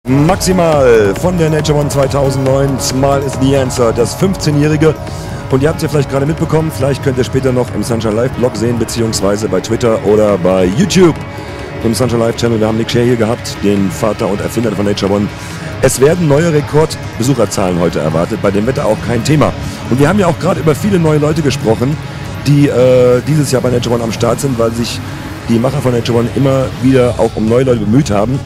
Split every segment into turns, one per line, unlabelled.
Maximal von der Nature One 2009, Smile is the Answer, das 15-Jährige. Und ihr habt es ja vielleicht gerade mitbekommen, vielleicht könnt ihr später noch im Sunshine Live Blog sehen, beziehungsweise bei Twitter oder bei YouTube. Im Sunshine Live Channel, wir haben Nick Shea hier gehabt, den Vater und Erfinder von Nature One. Es werden neue Rekordbesucherzahlen heute erwartet, bei dem Wetter auch kein Thema. Und wir haben ja auch gerade über viele neue Leute gesprochen, die dieses Jahr bei Nature One am Start sind, weil sich die Macher von Nature One immer wieder auch um neue Leute bemüht haben.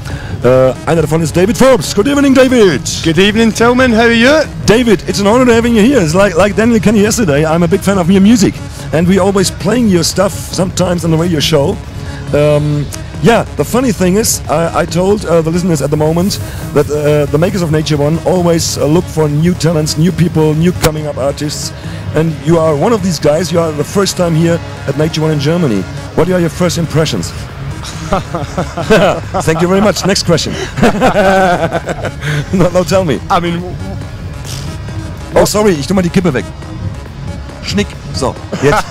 Einer davon ist David Forbes. Good evening, David.
Good evening, Tillman. How are you?
David, it's an honor to having you here. It's like Daniel Kenny yesterday. I'm a big fan of your music, and we always playing your stuff sometimes on the radio show. Yeah, the funny thing is, I told the listeners at the moment that the makers of Nature One always look for new talents, new people, new coming up artists, and you are one of these guys. You are the first time here at Nature One in Germany. What are your first impressions? Thank you very much. Next question. no, tell me.
I mean...
Oh, sorry, ich tu mal die Kippe weg. Schnick. So, jetzt.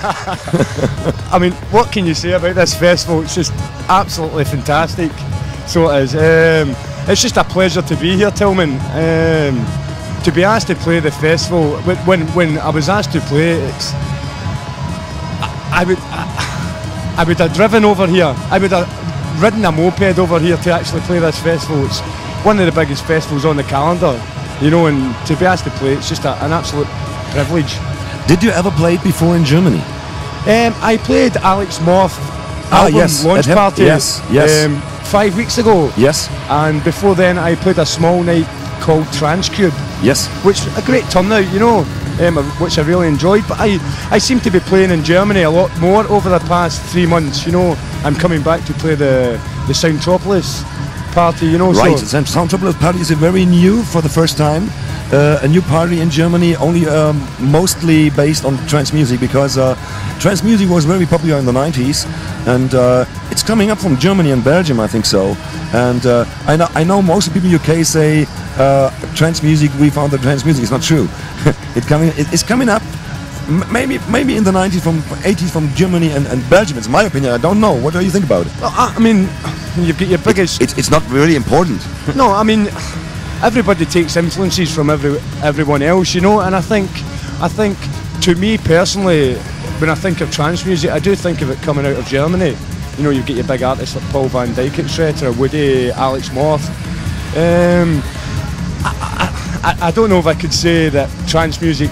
I mean, what can you say about this festival? It's just absolutely fantastic. So it is. It's just a pleasure to be here, Tillman. To be asked to play the festival, when I was asked to play it, I would have driven over here. I would have ridden a moped over here to actually play this festival. It's one of the biggest festivals on the calendar, you know, and to be asked to play, it's just an absolute privilege.
Did you ever play it before in Germany?
I played Alex Moth album launch party 5 weeks ago.
Yes.
And before then I played a small night called Transcube.
Yes.
Which a great turnout, you know, which I really enjoyed. But I seem to be playing in Germany a lot more over the past 3 months. You know, I'm coming back to play the Soundtropolis party. You know,
right.
So
The Soundtropolis party is very new for the first time. A new party in Germany, only mostly based on trance music, because trance music was very popular in the 90s, and it's coming up from Germany and Belgium, I think so. And I know most of the people in UK say trance music. We found that trance music is not true. It's coming up. Maybe in the 90s, from 80s, from Germany and Belgium. It's my opinion. I don't know. What do you think about it?
Well, I mean, you've got your biggest.
It's not really important.
No, I mean, everybody takes influences from everyone else, you know. And I think to me personally, when I think of trance music, I do think of it coming out of Germany. You know, you get your big artists like Paul van Dyk at Shredder, Woody, Alex Moth. I don't know if I could say that trance music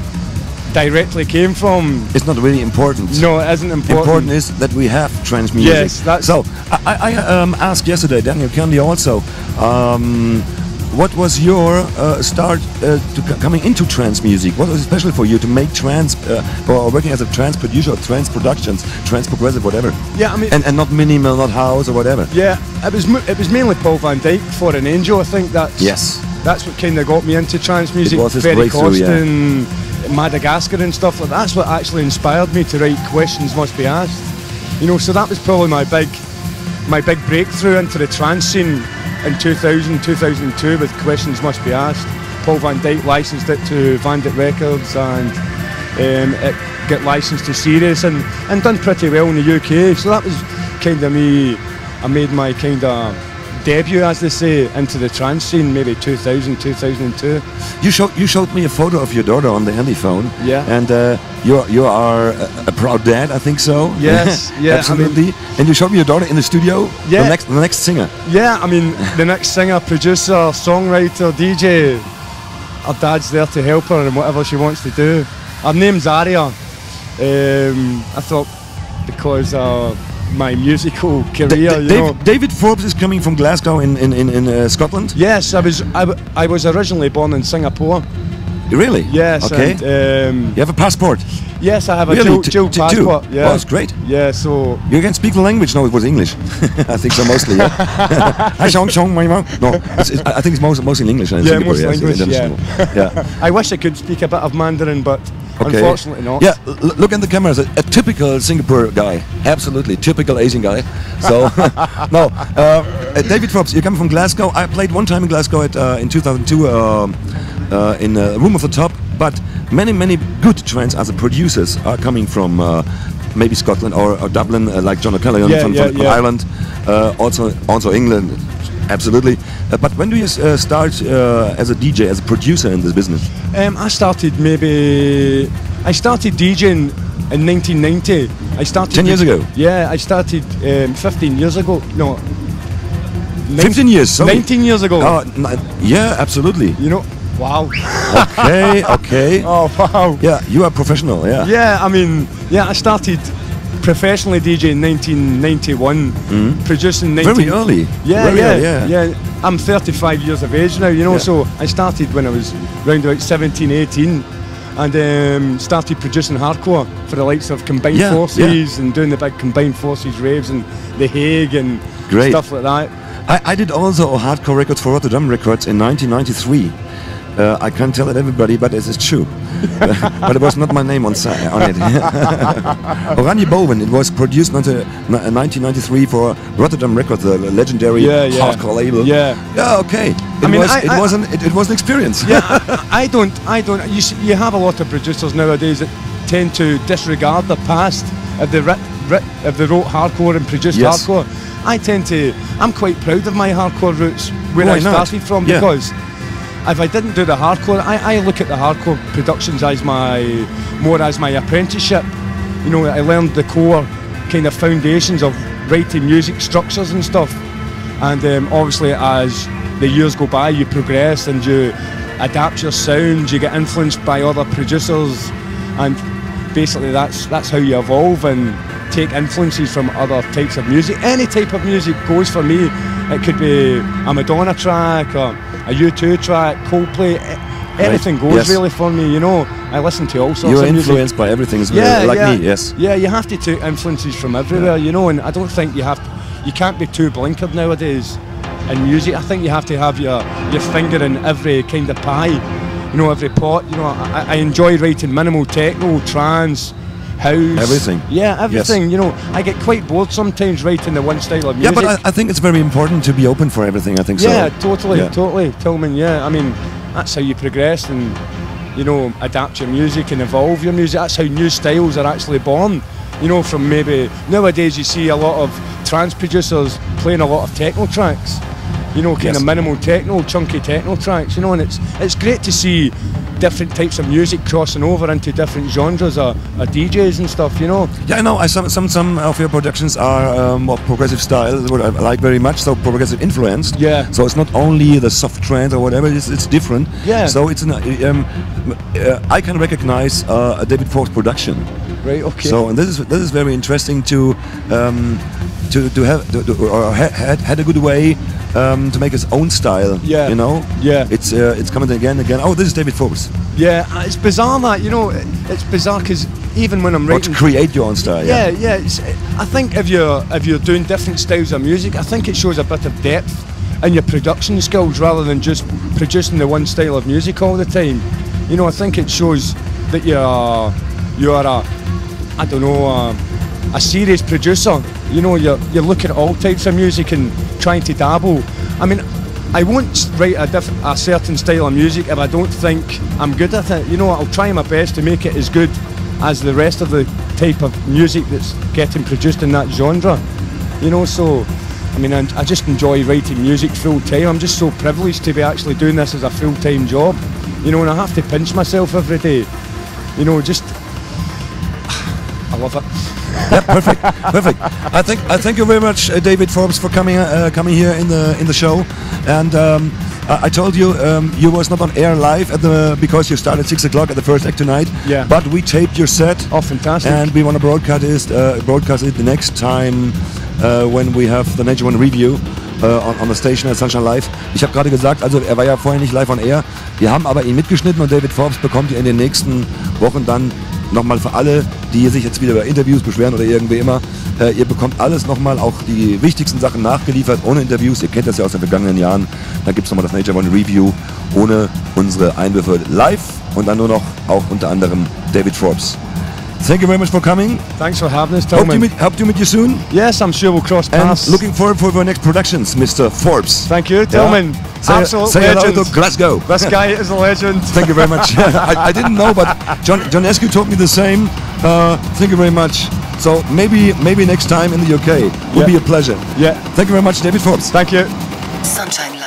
directly came from.
It's not really important.
No, it isn't important.
Important is that we have trance music.
Yes, that's
so. I asked yesterday Daniel Candy also. What was your start coming into trance music? What was special for you to make trance or working as a trance producer, or trance productions, trance progressive, whatever?
Yeah, I mean,
and not minimal, not house or whatever.
Yeah, it was mainly Paul van Dyk for an Angel. I think that's what kind of got me into trance music.
It was his
Ferry
breakthrough,
Costin, Madagascar and stuff like that. That's what actually inspired me to write Questions Must Be Asked. You know, so that was probably my big breakthrough into the trance scene in 2000, 2002 with Questions Must Be Asked. Paul van Dyk licensed it to Vandit Records, and it got licensed to Sirius and done pretty well in the UK. So that was kind of me. I made my kind of debut, as they say, into the trance scene, maybe 2000, 2002.
You showed me a photo of your daughter on the handy phone.
Yeah.
And you are a proud dad, I think so.
Yes. Yeah.
Absolutely. I mean, and you showed me your daughter in the studio.
Yeah.
The next singer.
Yeah. I mean, the next singer, producer, songwriter, DJ. Her dad's there to help her in whatever she wants to do. Her name's Aria. I thought because my musical career,
David Forbes is coming from Glasgow in Scotland.
Yes, I was originally born in Singapore.
Really?
Yes.
Okay.
And,
you have a passport?
Yes, I have a
really?
dual passport.
Two?
Yeah.
Oh, that's great.
Yeah, so
you can speak the language. No, it was English. I think so mostly. Yeah. No, I think it's mostly in English.
Yeah, mostly English.
Yeah.
I wish I could speak a bit of Mandarin, but unfortunately not.
Yeah, look in the camera. A typical Singapore guy. Absolutely typical Asian guy. So no, David Forbes, you come from Glasgow. I played one time in Glasgow in 2002 in Room of the Top, but many good trance as producers are coming from maybe Scotland or Dublin, like John O'Callaghan from Ireland, also England, Absolutely. But when do you start as a DJ, as a producer in this business?
I started DJing in 1990. I started
10 years ago?
Yeah, I started 15 years ago. No.
15 years, sorry.
19 years ago.
Yeah, absolutely.
You know, wow.
Okay, okay.
Oh, wow.
Yeah, you are professional, yeah.
Yeah, I mean, I started professionally DJing in 1991, producing 19...
Very early.
Yeah,
Very early,
yeah. I'm 35 years of age now, you know, so I started when I was around about 17, 18, and started producing hardcore for the likes of Combined Forces and doing the big Combined Forces raves and The Hague and stuff like that.
I did also hardcore records for Rotterdam Records in 1993. I can't tell it everybody, but it is true. But it was not my name on it. Oranje Boven, it was produced in 1993 for Rotterdam Records, the legendary hardcore label.
Yeah,
okay. It was an experience.
Yeah, I don't. You have a lot of producers nowadays that tend to disregard the past if they wrote hardcore and produced hardcore. I'm quite proud of my hardcore roots, where I started from, because if I didn't do the hardcore, I look at the hardcore productions as my apprenticeship. You know, I learned the core kind of foundations of writing music structures and stuff. And obviously, as the years go by, you progress and you adapt your sound. You get influenced by other producers, and basically that's how you evolve and take influences from other types of music. Any type of music goes for me. It could be a Madonna track or a U2 track, Coldplay, anything goes really for me, you know. I listen to all sorts of music. You're influenced
by everything as well, like me, yes.
Yeah, you have to take influences from everywhere, you know, and I don't think you can't be too blinkered nowadays in music. I think you have to have your finger in every kind of pie, you know, every pot. You know, I enjoy writing minimal techno, trance, house,
everything.
Yeah, everything. Yes. You know, I get quite bored sometimes writing the one style of music.
Yeah, but I think it's very important to be open for everything. I think so.
Yeah, totally. Tillman, yeah. I mean, that's how you progress and, you know, adapt your music and evolve your music. That's how new styles are actually born. You know, from maybe nowadays you see a lot of trance producers playing a lot of techno tracks. You know, kind of minimal techno, chunky techno tracks. You know, and it's great to see different types of music crossing over into different genres or DJs and stuff, you know.
Yeah, I know. Some of your productions are more progressive style, what I like very much. So progressive influenced.
Yeah.
So it's not only the soft trance or whatever. It's different.
Yeah.
So it's I can recognize a David Forbes production.
Right. Okay.
So and this is very interesting to had a good way to make his own style.
Yeah.
You know.
Yeah.
It's coming again. Oh, this is David Forbes.
Yeah, it's bizarre that, you know, it's bizarre because even when I'm writing...
Or to create your own style,
yeah. I think if you're doing different styles of music, I think it shows a bit of depth in your production skills rather than just producing the one style of music all the time. You know, I think it shows that you're a serious producer. You know, you're looking at all types of music and trying to dabble. I mean, I won't write a certain style of music if I don't think I'm good at it. You know, I'll try my best to make it as good as the rest of the type of music that's getting produced in that genre. You know, so, I mean, I just enjoy writing music full time. I'm just so privileged to be actually doing this as a full-time job. You know, and I have to pinch myself every day. You know, just, I love it.
Yeah, perfect. I thank you very much, David Forbes, for coming here in the show. And I told you you was not on air live because you started 6 o'clock at the first act tonight.
Yeah.
But we taped your set.
Oh, fantastic!
And we want to broadcast it the next time when we have the Nature One review on the station at Sunshine Live. Ich habe gerade gesagt, also er war ja vorher nicht live on air. Wir haben aber ihn mitgeschnitten und David Forbes bekommt ihr in den nächsten Wochen dann nochmal für alle, die sich jetzt wieder über Interviews beschweren oder irgendwie immer, ihr bekommt alles nochmal, auch die wichtigsten Sachen nachgeliefert, ohne Interviews. Ihr kennt das ja aus den vergangenen Jahren. Dann gibt es nochmal das Nature One Review ohne unsere Einwürfe live und dann nur noch auch unter anderem David Forbes. Thank you very much for coming.
Thanks for having us, Tillman.
Hope to meet you soon.
Yes, I'm sure we'll cross paths.
And looking forward for your next productions, Mr. Forbes.
Thank you, Tillman.
Yeah. Say
legend.
hello to Glasgow.
This guy is a legend.
Thank you very much. I didn't know, but John Eskew told me the same. Thank you very much. So maybe next time in the UK would be a pleasure.
Yeah.
Thank you very much, David Forbes.
Thank you.
Sunshine